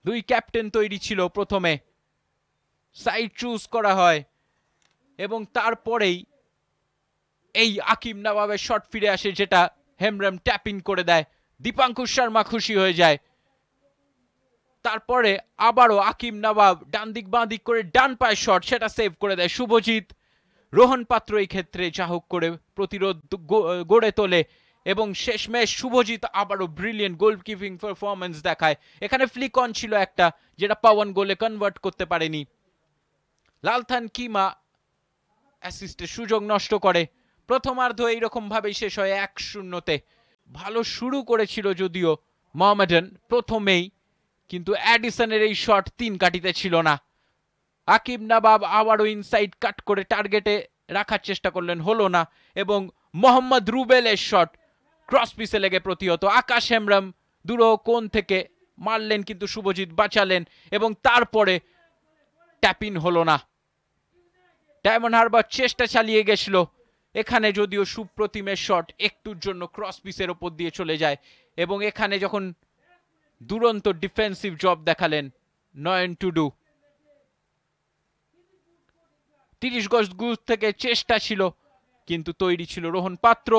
দুই ক্যাপ্টেন তৈরি ছিল, প্রথমে সাইড চুজ করা হয় এবং তারপরেই এই আকিব নবাবের শট ফিরে আসে, যেটা হেমব্রম ট্যাপ ইন করে দেয়। দীপাঙ্কুর শর্মা খুশি হয়ে যায়। তারপরে আবারও আকিব নবাব ডান দিক বাঁ দিক করে ডান পায়ের শট, সেটা সেভ করে দেয় শুভজিৎ। রোহন পাত্র এই ক্ষেত্রে যা হোক করে প্রতিরোধ গড়ে তোলে এবং শেষমেশ শুভজিৎ আবারও ব্রিলিয়েন্ট গোলকিপিং পারফরম্যান্স দেখায়। এখানে ফ্লিক অন ছিল একটা, যেটা পাওয়ান গোলে কনভার্ট করতে পারেনি। লালথান কিমা অ্যাসিস্টের সুযোগ নষ্ট করে। প্রথমার্ধ এইরকম ভাবেই শেষ হয় 1-0-তে। ভালো শুরু করেছিল যদিও মোহামেডান প্রথমেই, কিন্তু অ্যাডিসনের এই শট তিন কাটিতে ছিল না। আকিব নবাব আবারও ইনসাইড কাট করে টার্গেটে রাখার চেষ্টা করলেন, হলো না, এবং মোহাম্মদ রুবেলের শট ক্রস পিসে লেগে প্রতিহত। আকাশ হেমব্রম দূর কোণ থেকে মারলেন, কিন্তু শুভজিৎ বাঁচালেন এবং তারপরে ট্যাপ ইন হলো না। ডায়মন্ড হারবার চেষ্টা চালিয়ে গেছিল এখানে, যদিও সুপ্রতিমের শট একটুর জন্য ক্রস পিসের ওপর দিয়ে চলে যায় এবং এখানে যখন দুরন্ত ডিফেন্সিভ জব দেখালেন নয়ন টুডু। 30 গজ দূর থেকে চেষ্টা ছিল, কিন্তু তৈরি ছিল রোহন পাত্র।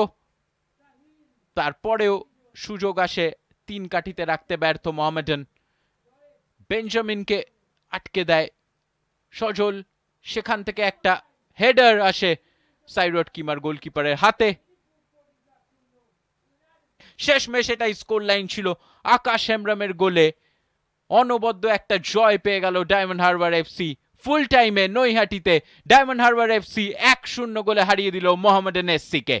তারপরেও সুযোগ আসে, তিন কাঠিতে রাখতে ব্যর্থ মোহামেডান। বেঞ্জামিনকে আটকে দেয় সজল, সেখান থেকে একটা হেডার আসে সাইরট কিমার গোলকিপারের হাতে। শেষমেশ এটাই স্কোর লাইন ছিল। আকাশ হেমব্রমের গোলে অনবদ্য একটা জয় পেয়ে গেল ডায়মন্ড হারবার এফসি। ফুল টাইমে নৈহাটিতে ডায়মন্ড হারবার এফসি 1-0 গোলে হারিয়ে দিল মোহামেডান এসসি কে।